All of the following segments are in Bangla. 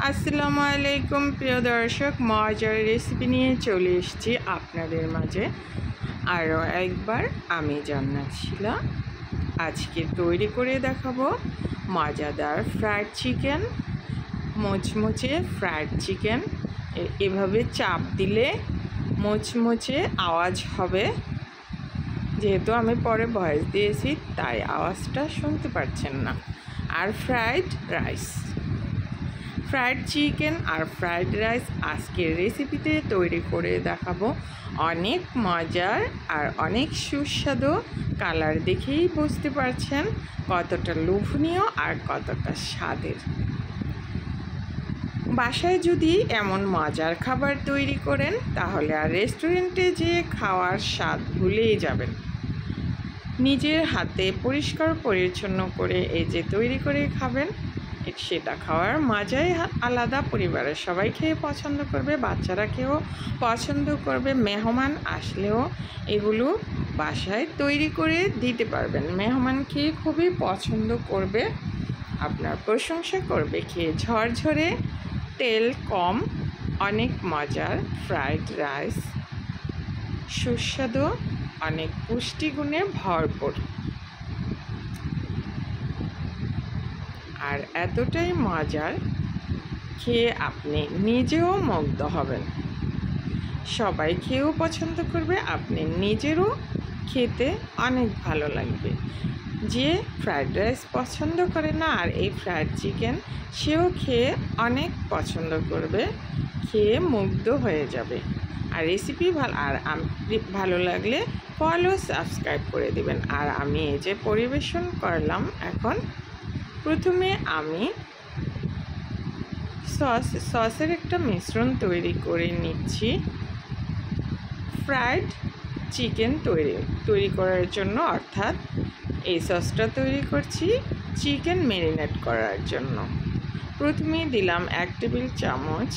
আসসালামু আলাইকুম প্রিয় দর্শক, মজার রেসিপি নিয়ে চলে এসেছি আপনাদের মাঝে। আরও একবার আমি জান্নাত শিলা। আজকে তৈরি করে দেখাবো মজাদার ফ্রাইড চিকেন, মুচমুচে ফ্রাইড চিকেন। এভাবে চাপ দিলে মুচমুচে আওয়াজ হবে। যেহেতু আমি পরে ভয়েস দিয়েছি তাই আওয়াজটা শুনতে পাচ্ছেন না। আর ফ্রাইড রাইস, ফ্রাইড চিকেন আর ফ্রাইড রাইস আজকের রেসিপিতে তৈরি করে দেখাবো। অনেক মজার আর অনেক সুস্বাদু। কালার দেখেই বুঝতে পারছেন কতটা লোভনীয় আর কতটা স্বাদের। বাসায় যদি এমন মজার খাবার তৈরি করেন তাহলে আর রেস্টুরেন্টে যেয়ে খাওয়ার স্বাদ ভুলেই যাবেন। নিজের হাতে পরিষ্কার পরিচ্ছন্ন করে এই যে তৈরি করে খাবেন, সেটা খাওয়ার মজাই আলাদা। পরিবারের সবাই খেয়ে পছন্দ করবে, বাচ্চারা খেয়েও পছন্দ করবে। মেহমান আসলেও এগুলো বাসায় তৈরি করে দিতে পারবেন। মেহমান খেয়ে খুবই পছন্দ করবে, আপনার প্রশংসা করবে খেয়ে। ঝরঝরে, তেল কম, অনেক মজার ফ্রাইড রাইস, সুস্বাদু, অনেক পুষ্টিগুণে ভরপুর। আর এতটাই মজার, খেয়ে আপনি নিজেও মুগ্ধ হবেন। সবাই খেয়েও পছন্দ করবে, আপনি নিজেরও খেতে অনেক ভালো লাগবে। যে ফ্রাইড রাইস পছন্দ করে না আর এই ফ্রাইড চিকেন, সেও খেয়ে অনেক পছন্দ করবে, খেয়ে মুগ্ধ হয়ে যাবে। আর রেসিপি ভালো লাগলে ফলো, সাবস্ক্রাইব করে দিবেন। আর আমি এই যে পরিবেশন করলাম, এখন প্রথমে আমি সসের একটা মিশ্রণ তৈরি করে নিচ্ছি ফ্রাইড চিকেন তৈরি করার জন্য। অর্থাৎ এই সসটা তৈরি করছি চিকেন ম্যারিনেট করার জন্য। প্রথমে দিলাম 1 টেবিল চামচ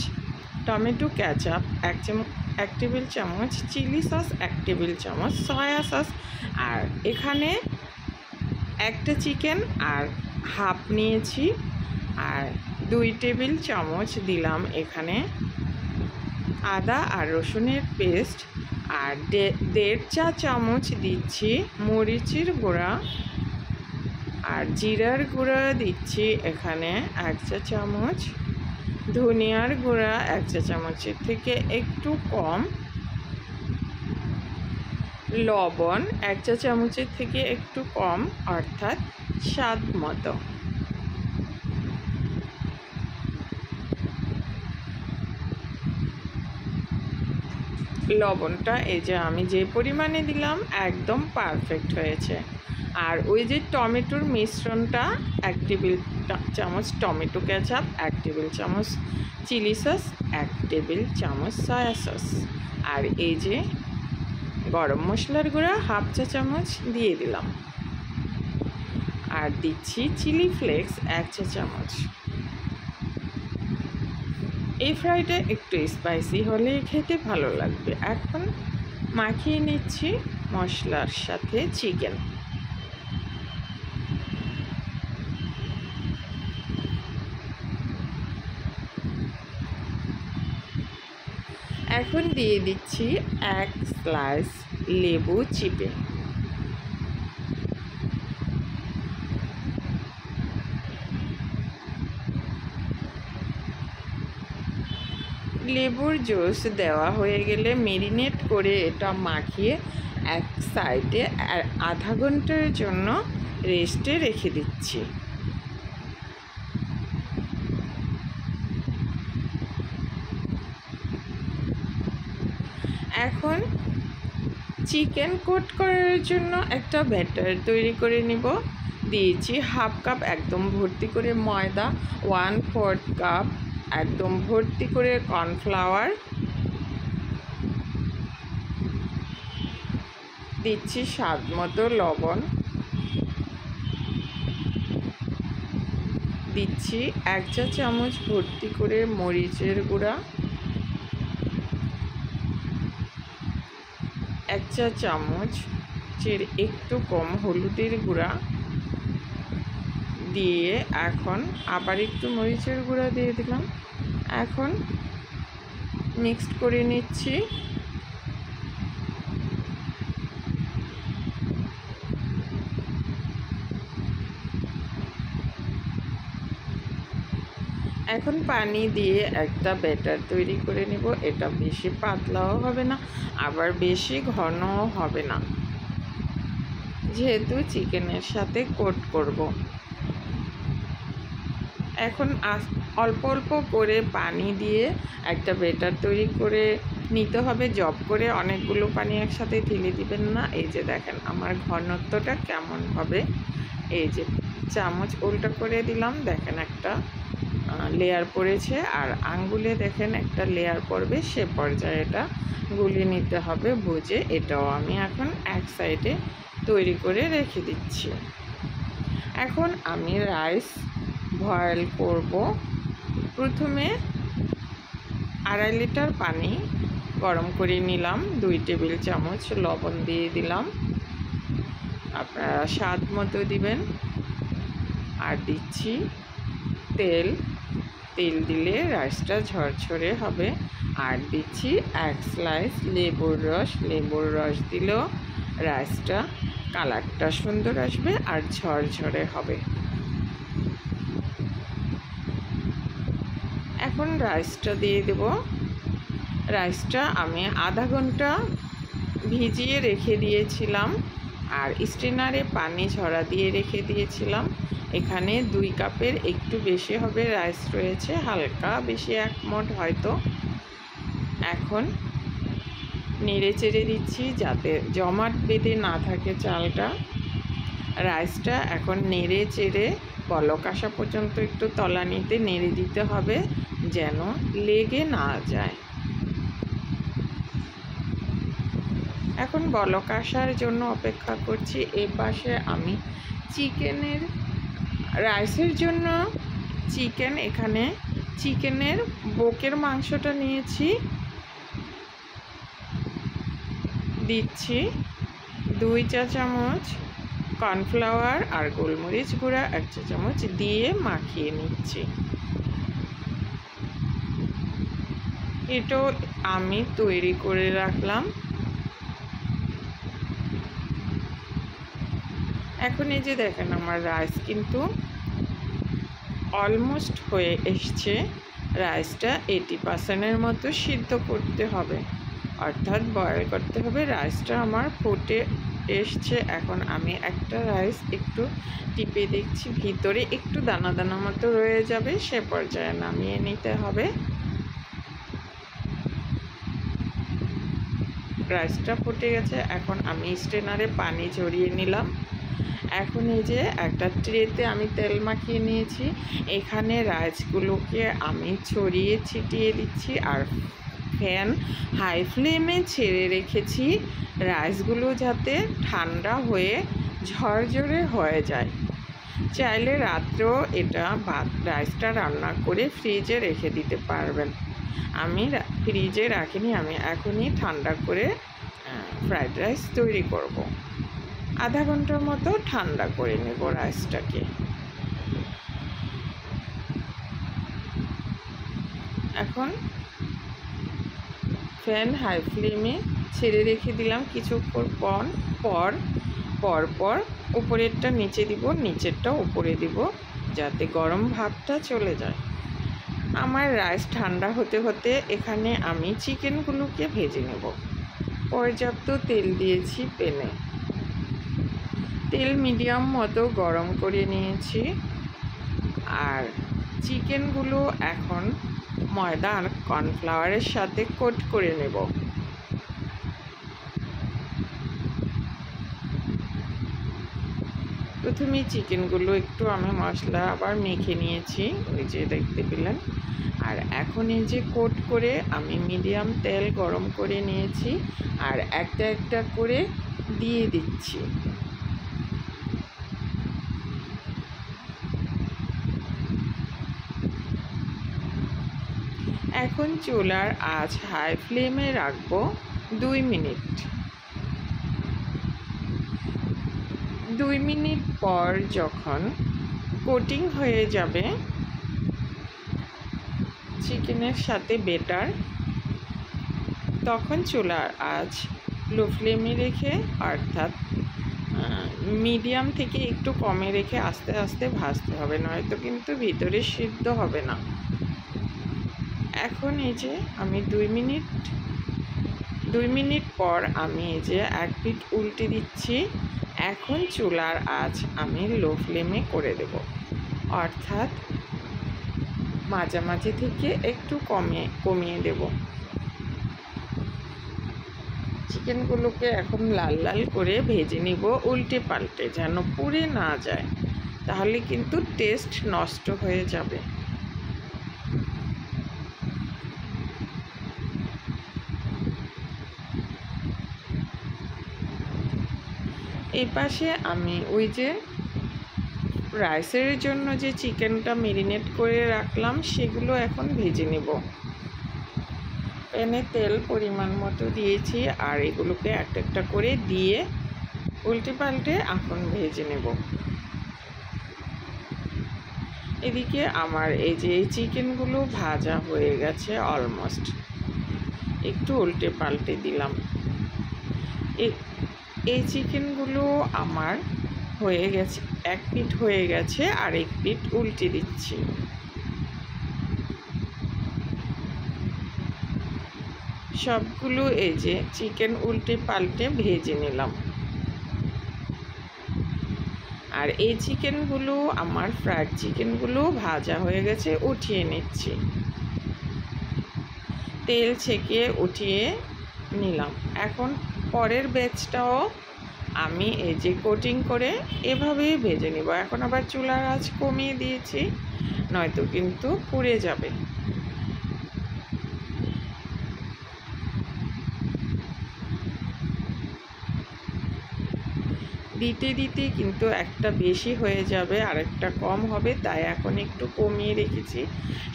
টমেটো কেচাপ, 1 টেবিল চামচ চিলি সস, 1 টেবিল চামচ সয়া সস। আর এখানে একটা চিকেন আর হাফ নিয়েছি। আর 2 টেবিল চামচ দিলাম এখানে আদা আর রসুনের পেস্ট। আর 1.5 চা চামচ দিচ্ছি মরিচের গুঁড়া। আর জিরার গুঁড়া দিচ্ছি এখানে 1 চা চামচ। ধনিয়ার গুঁড়া 1 চা চামচের থেকে একটু কম। লবণ 1 চা চামচের থেকে একটু কম, অর্থাৎ স্বাদ মতো। লবণটা এই যে আমি যে পরিমাণে দিলাম একদম পারফেক্ট হয়েছে। আর ওই যে টমেটোর মিশ্রণটা, 1 টেবিল চামচ টমেটো কেচাপ, 1 টেবিল চামচ চিলি সস, 1 টেবিল চামচ সয়া সস। আর এই যে গরম মশলার গুঁড়া হাফ চা চামচ দিয়ে দিলাম। আর দিচ্ছি চিলি ফ্লেক্স 1 চা চামচ। এই ফ্রাইটা একটু স্পাইসি হলে খেতে ভালো লাগবে। এখন মাখিয়ে নিচ্ছি মশলার সাথে চিকেন। এখন দিয়ে দিচ্ছি 1 স্লাইস লেবু চিপে। লেবুর জুস দেওয়া হয়ে গেলে মেরিনেট করে এটা মাখিয়ে এক সাইডে আধা ঘন্টার জন্য রেস্টে রেখে দিচ্ছি। এখন চিকেন কোট করার জন্য একটা ব্যাটার তৈরি করে নিব। দিয়েছি হাফ কাপ একদম ভর্তি করে ময়দা, 1/4 কাপ একদম ভর্তি করে কর্নফ্লাওয়ার, দিচ্ছি স্বাদ মতো লবণ, দিচ্ছি 1 চা চামচ ভর্তি করে মরিচের গুঁড়া, 1 চা চামচের একটু কম হলুদের গুঁড়া, দিয়ে এখন আবার একটু মরিচের গুঁড়া দিয়ে দিলাম। এখন মিক্সড করে নিচ্ছি। এখন পানি দিয়ে একটা ব্যাটার তৈরি করে নিব। এটা বেশি পাতলাও হবে না, আবার বেশি ঘনও হবে না, যেহেতু চিকেনের সাথে কোট করব। এখন অল্প অল্প করে পানি দিয়ে একটা ব্যাটার তৈরি করে নিতে হবে। জব করে অনেকগুলো পানি একসাথে ঢেলে দিবেন না। এই যে দেখেন আমার ঘনত্বটা কেমন হবে। এই যে চামচ উল্টো করে দিলাম, দেখেন একটা লেয়ার পড়েছে, আর আঙ্গুলে দেখেন একটা লেয়ার পড়বে। সে পর্যায়ে এটা গুলিয়ে নিতে হবে বুঝে। এটাও আমি এখন এক সাইডে তৈরি করে রেখে দিচ্ছি। এখন আমি রাইস বয়েল করব। প্রথমে 2.5 লিটার পানি গরম করে নিলাম, 2 টেবিল চামচ লবণ দিয়ে দিলাম, আপনারা স্বাদ মতো দিবেন। আর দিচ্ছি তেল দিলে রাইসটা ঝরঝরে হবে। আর দিচ্ছি 1 স্লাইস লেবুর রস দিলেও রাইসটা কালারটা সুন্দর আসবে আর ঝরঝরে হবে। এখন রাইসটা দিয়ে দেব। রাইসটা আমি আধা ঘন্টা ভিজিয়ে রেখে দিয়েছিলাম, আর স্ট্রেনারে পানি ঝরা দিয়ে রেখে দিয়েছিলাম। এখানে 2 কাপের একটু বেশি হবে রাইস রয়েছে, হালকা বেশি এক মোট হয়তো। এখন নেড়ে চেড়ে দিচ্ছি যাতে জমাট বেঁধে না থাকে চালটা। রাইসটা এখন নেড়ে চেড়ে বলক আসা পর্যন্ত একটু তলানিতে নেড়ে দিতে হবে, যেন লেগে না যায়। এখন বলক আসার জন্য অপেক্ষা করছি। এ পাশে আমি রাইসের জন্য এখানে চিকেনের বুকের মাংসটা নিয়েছি। দিচ্ছি 2 চা চামচ কর্নফ্লাওয়ার আর গোলমরিচ গুঁড়া 1 চা চামচ দিয়ে মাখিয়ে নিচ্ছি। এটাও আমি তৈরি করে রাখলাম। এখন এই যে দেখেন আমার রাইস কিন্তু অলমোস্ট হয়ে এসছে। রাইসটা 80% মতো সিদ্ধ করতে হবে, অর্থাৎ বয়েল করতে হবে। রাইসটা আমার ফুটে এসছে। এখন আমি একটা রাইস একটু টিপে দেখছি, ভিতরে একটু দানা দানা মতো রয়ে যাবে, সে পর্যায়ে নামিয়ে নিতে হবে। রাইসটা ফুটে গেছে। এখন আমি স্ট্রেনারে পানি ঝরিয়ে নিলাম। এখন এই যে একটা ট্রেতে আমি তেল মাখিয়ে নিয়েছি, এখানে রাইসগুলোকে আমি ছড়িয়ে ছিটিয়ে দিচ্ছি। আর ফ্যান হাই ফ্লেমে ছেড়ে রেখেছি, রাইসগুলো যাতে ঠান্ডা হয়ে ঝরঝরে হয়ে যায়। চাইলে রাত্রেও রাইসটা রান্না করে ফ্রিজে রেখে দিতে পারবেন। আমি ফ্রিজে রাখিনি, আমি এখনই ঠান্ডা করে ফ্রাইড রাইস তৈরি করব। আধা ঘন্টার মতো ঠান্ডা করে নেব রাইসটাকে। এখন ফ্যান হাই ফ্লেমে ছেড়ে রেখে দিলাম। কিছুক্ষণ পর উপরেরটা নিচে দিব, নিচেরটা উপরে দিব, যাতে গরম ভাবটা চলে যায়। আমার রাইস ঠান্ডা হতে হতে এখানে আমি চিকেনগুলোকে ভেজে নেব। পর্যাপ্ত তেল দিয়েছি প্যানে, তেল মিডিয়াম মতো গরম করে নিয়েছি। আর চিকেনগুলো এখন ময়দা আর কর্নফ্লাওয়ারের সাথে কোট করে নেব। প্রথমে চিকেনগুলো একটু আমি মশলা আবার মেখে নিয়েছি, ওই যে দেখতে পেলেন। আর এখন এই যে কোট করে আমি মিডিয়াম তেল গরম করে নিয়েছি, আর একটা একটা করে দিয়ে দিচ্ছি। এখন চুলার আঁচ হাই ফ্লেমে রাখবো 2 মিনিট। 2 মিনিট পর যখন কোটিং হয়ে যাবে চিকেনের সাথে বেটার, তখন চুলার আঁচ লো ফ্লেমে রেখে অর্থাৎ মিডিয়াম থেকে একটু কমে রেখে আস্তে আস্তে ভাজতে হবে, নয়তো কিন্তু ভিতরে সিদ্ধ হবে না। এখন এই যে আমি 2 মিনিট পর আমি এই যে এক পিঠ উল্টে দিচ্ছি। এখন চুলার আঁচ আমি লো ফ্লেমে করে দেব, অর্থাৎ মাঝামাঝি থেকে একটু কমিয়ে দেব। চিকেনগুলোকে এখন লাল লাল করে ভেজে নিব, উল্টে পাল্টে, যেন পুড়ে না যায়, তাহলে কিন্তু টেস্ট নষ্ট হয়ে যাবে। এই পাশে আমি ওই যে রাইসের জন্য যে চিকেনটা মেরিনেট করে রাখলাম সেগুলো এখন ভেজে নেব। প্যানে তেল পরিমাণ মতো দিয়েছি, আর এগুলোকে একটা একটা করে দিয়ে উল্টে পাল্টে এখন ভেজে নেব। এদিকে আমার এই যে চিকেনগুলো ভাজা হয়ে গেছে অলমোস্ট, একটু উল্টে পাল্টে দিলাম। এই চিকেনগুলো আমার হয়ে গেছে, এক পিঠ হয়ে গেছে, আর এক পিঠ উল্টে দিচ্ছি। সবগুলো এই যে চিকেন উল্টে পাল্টে ভেজে নিলাম। আর এই চিকেনগুলো আমার ফ্রাইড চিকেনগুলো ভাজা হয়ে গেছে, উঠিয়ে নিচ্ছি। তেল ছেঁকে উঠিয়ে নিলাম। এখন পরের ব্যাচটাও আমি এই যে কোটিং করে এভাবেই ভেজে নিব। এখন আবার চুলার আঁচ কমিয়ে দিয়েছি, নয়তো কিন্তু পুড়ে যাবে। দিতে দিতে কিন্তু একটা বেশি হয়ে যাবে আর একটা কম হবে, তাই এখন একটু কমিয়ে রেখেছি।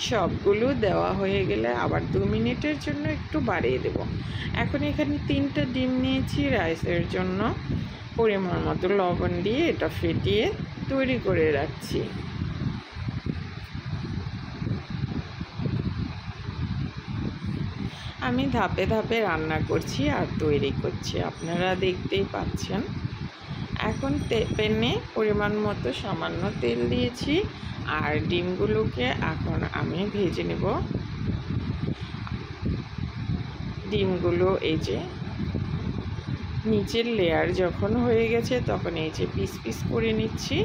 সবগুলো দেওয়া হয়ে গেলে আবার 2 মিনিটের জন্য একটু বাড়িয়ে দেব। এখন এখানে 3টা ডিম নিয়েছি রাইসের জন্য, পরিমাণ মতো লবণ দিয়ে এটা ফেটিয়ে তৈরি করে রাখছি। আমি ধাপে ধাপে রান্না করছি আর তৈরি করছি, আপনারা দেখতেই পাচ্ছেন। এখন প্যানে পরিমাণ মতো সামান্য তেল দিয়েছি, আর ডিমগুলোকে এখন আমি ভেজে নেব। ডিমগুলো এই যে নিচের লেয়ার যখন হয়ে গেছে তখন এই যে পিস পিস করে নিচ্ছি।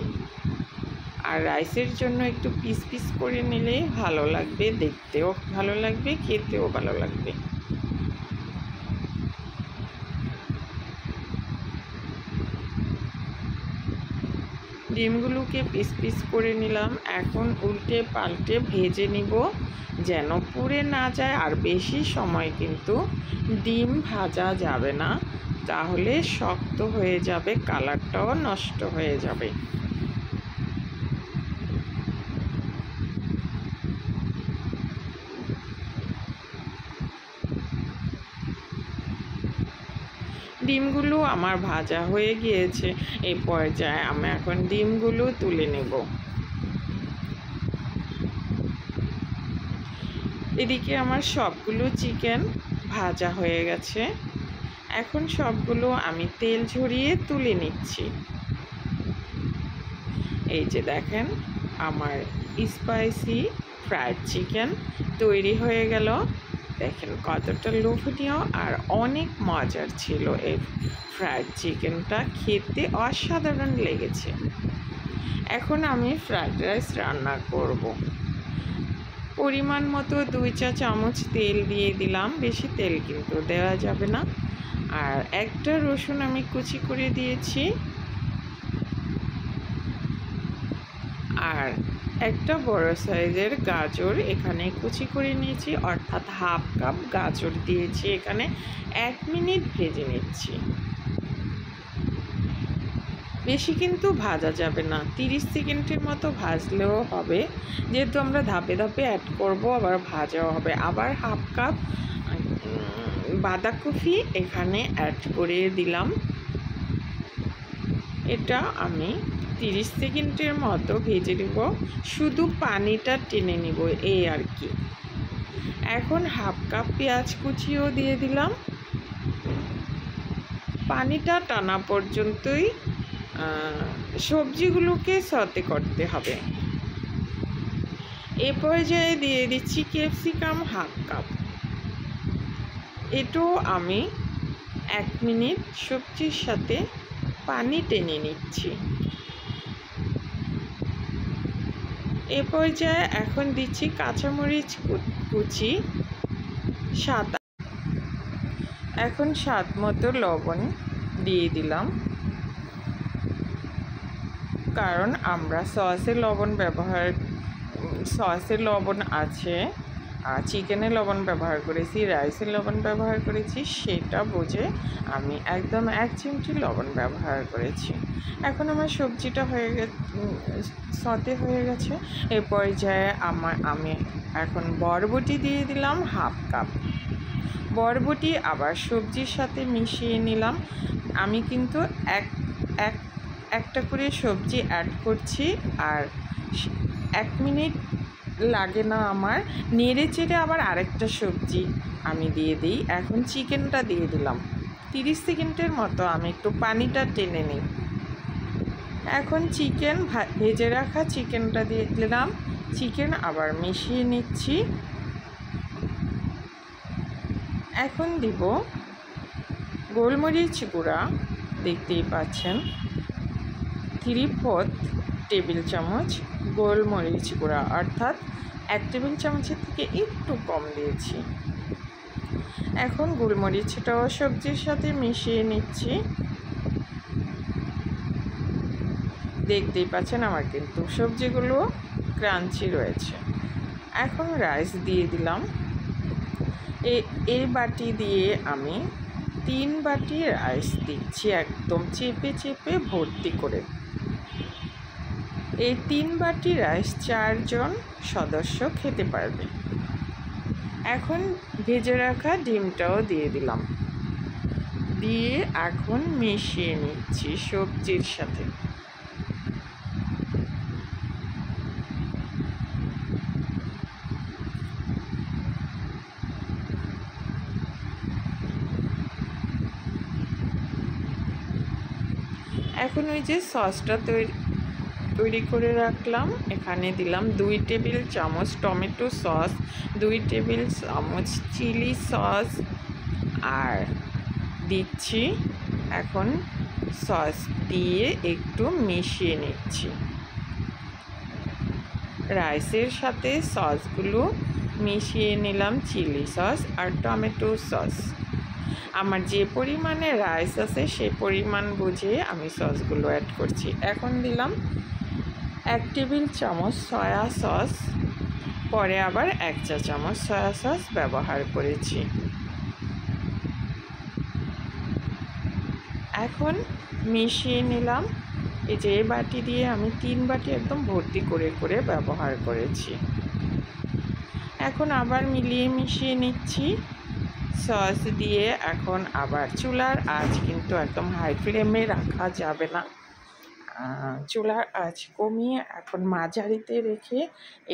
আর রাইসের জন্য একটু পিস পিস করে নিলেই ভালো লাগবে, দেখতেও ভালো লাগবে, খেতেও ভালো লাগবে। ডিমগুলোকে পিস পিস করে নিলাম। এখন উল্টে পাল্টে ভেজে নিব, যেন পুড়ে না যায়। আর বেশি সময় কিন্তু ডিম ভাজা যাবে না, তাহলে শক্ত হয়ে যাবে, কালারটাও নষ্ট হয়ে যাবে। ডিমগুলো আমার ভাজা হয়ে গিয়েছে। এই পর্যায়ে আমি এখন ডিমগুলো তুলে নেব। এদিকে আমার সবগুলো চিকেন ভাজা হয়ে গেছে। এখন সবগুলো আমি তেল ঝরিয়ে তুলে নিচ্ছি। এই যে দেখেন, আমার স্পাইসি ফ্রাইড চিকেন তৈরি হয়ে গেল। দেখেন কতটা লোভনীয় আর অনেক মজার ছিল। এই ফ্রাইড চিকেনটা খেতে অসাধারণ লেগেছে। এখন আমি ফ্রাইড রাইস রান্না করব। পরিমাণ মতো 2 চা চামচ তেল দিয়ে দিলাম, বেশি তেল কিন্তু দেওয়া যাবে না। আর একটা রসুন আমি কুচি করে দিয়েছি, আর একটা বড় সাইজের গাজর এখানে কুচি করে নিয়েছি, অর্থাৎ হাফ কাপ গাজর দিয়েছি। এখানে 1 মিনিট ভেজে নিচ্ছি। বেশি কিন্তু ভাজা যাবে না, 30 সেকেন্ডের মতো ভাজলেও হবে, যেহেতু আমরা ধাপে ধাপে অ্যাড করব, আবার ভাজাও হবে। আবার হাফ কাপ বাঁধাকপি এখানে অ্যাড করে দিলাম। এটা আমি 30 সেকেন্ডের মতো ভেজে নিব, শুধু পানিটা টেনে নিব এই আর কি। এখন হাফ কাপ পেঁয়াজ কুচিও দিয়ে দিলাম। পানিটা টানা পর্যন্তই সবজিগুলোকে সতে করতে হবে। এ পর্যায়ে দিয়ে দিচ্ছি ক্যাপসিকাম হাফ কাপ। এটাও আমি 1 মিনিট সবজির সাথে পানি টেনে নিচ্ছি। এ পর্যায়ে এখন দিচ্ছি কাঁচামরিচ কুচি 7। এখন স্বাদ মতো লবণ দিয়ে দিলাম, কারণ আমরা সসে লবণ আছে, চিকেনে লবণ ব্যবহার করেছি, রাইসে লবণ ব্যবহার করেছি, সেটা বুঝে আমি একদম 1 চিমটি লবণ ব্যবহার করেছি। এখন আমার সবজিটা সতে হয়ে গেছে। এ পর্যায়ে আমি এখন বরবটি দিয়ে দিলাম হাফ কাপ। বরবটি আবার সবজির সাথে মিশিয়ে নিলাম। আমি কিন্তু একটা করে সবজি অ্যাড করছি, আর 1 মিনিট লাগে না আমার, নেড়ে চেড়ে আবার আরেকটা সবজি আমি দিয়ে দিই। এখন চিকেনটা দিয়ে দিলাম। 30 সেকেন্ডের মতো আমি একটু পানিটা টেনে নিই। এখন ভেজে রাখা চিকেনটা দিয়ে দিলাম। চিকেন আবার মিশিয়ে নিচ্ছি। এখন দিব গোলমরিচ গুঁড়া, দেখতেই পাচ্ছেন 3/4 টেবিল চামচ গোলমরিচ গুঁড়া, অর্থাৎ 1 টেবিল চামচের থেকে একটু কম দিয়েছি। এখন গোলমরিচটাও সবজির সাথে মিশিয়ে নিচ্ছি। দেখতেই পাচ্ছেন আমার কিন্তু সবজিগুলো ক্রাঞ্চি রয়েছে। এখন রাইস দিয়ে দিলাম। এই বাটি দিয়ে আমি 3 বাটি রাইস দিচ্ছি, একদম চেপে চেপে ভর্তি করে। এই 3 বাটি রাইস 4 জন সদস্য খেতে পারবে। এখন ভেজে রাখা ডিমটাও দিয়ে দিলাম, দিয়ে এখন মিশিয়ে নিচ্ছি সবজির সাথে। এখন ওই যে সসটা তৈরি করে রাখলাম, এখানে দিলাম 2 টেবিল চামচ টমেটো সস, 2 টেবিল চামচ চিলি সস, আর দিচ্ছি এখন সস দিয়ে একটু মিশিয়ে নিচ্ছি। রাইসের সাথে সসগুলো মিশিয়ে নিলাম, চিলি সস আর টমেটো সস। আমার যে পরিমাণে রাইস আছে সেই পরিমাণ বুঝে আমি সসগুলো অ্যাড করছি। এখন দিলাম 1 টেবিল চামচ সয়া সস, পরে আবার 1 চা চামচ সয়া সস ব্যবহার করেছি। এখন মিশিয়ে নিলাম। এই যে বাটি দিয়ে আমি 3 বাটি একদম ভর্তি করে করে ব্যবহার করেছি। এখন আবার মিশিয়ে নিচ্ছি সস দিয়ে। এখন আবার চুলার আঁচ কিন্তু একদম হাই ফ্লেমে রাখা যাবে না, চুলার আঁচ কমিয়ে এখন মাঝারিতে রেখে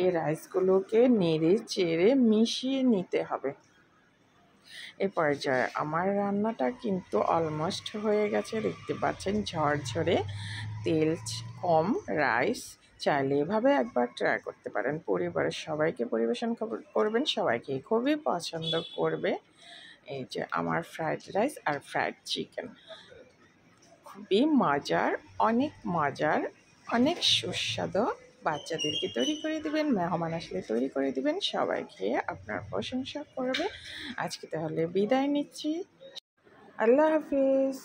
এই রাইসগুলোকে নেড়ে চেড়ে মিশিয়ে নিতে হবে। এ পর্যায়ে আমার রান্নাটা কিন্তু অলমোস্ট হয়ে গেছে, দেখতে পাচ্ছেন ঝরঝরে, তেল কম, রাইস। চাইলে এভাবে একবার ট্রাই করতে পারেন, পরিবারের সবাইকে পরিবেশন করবেন, সবাইকে খুবই পছন্দ করবে। এই যে আমার ফ্রাইড রাইস আর ফ্রাইড চিকেন, খুবই মজার, অনেক সুস্বাদু। বাচ্চাদেরকে তৈরি করে দিবেন, মেহমান আসলে তৈরি করে দিবেন, সবাই খেয়ে আপনার প্রশংসা করবে। আজকে তাহলে বিদায় নিচ্ছি, আল্লাহ হাফিজ।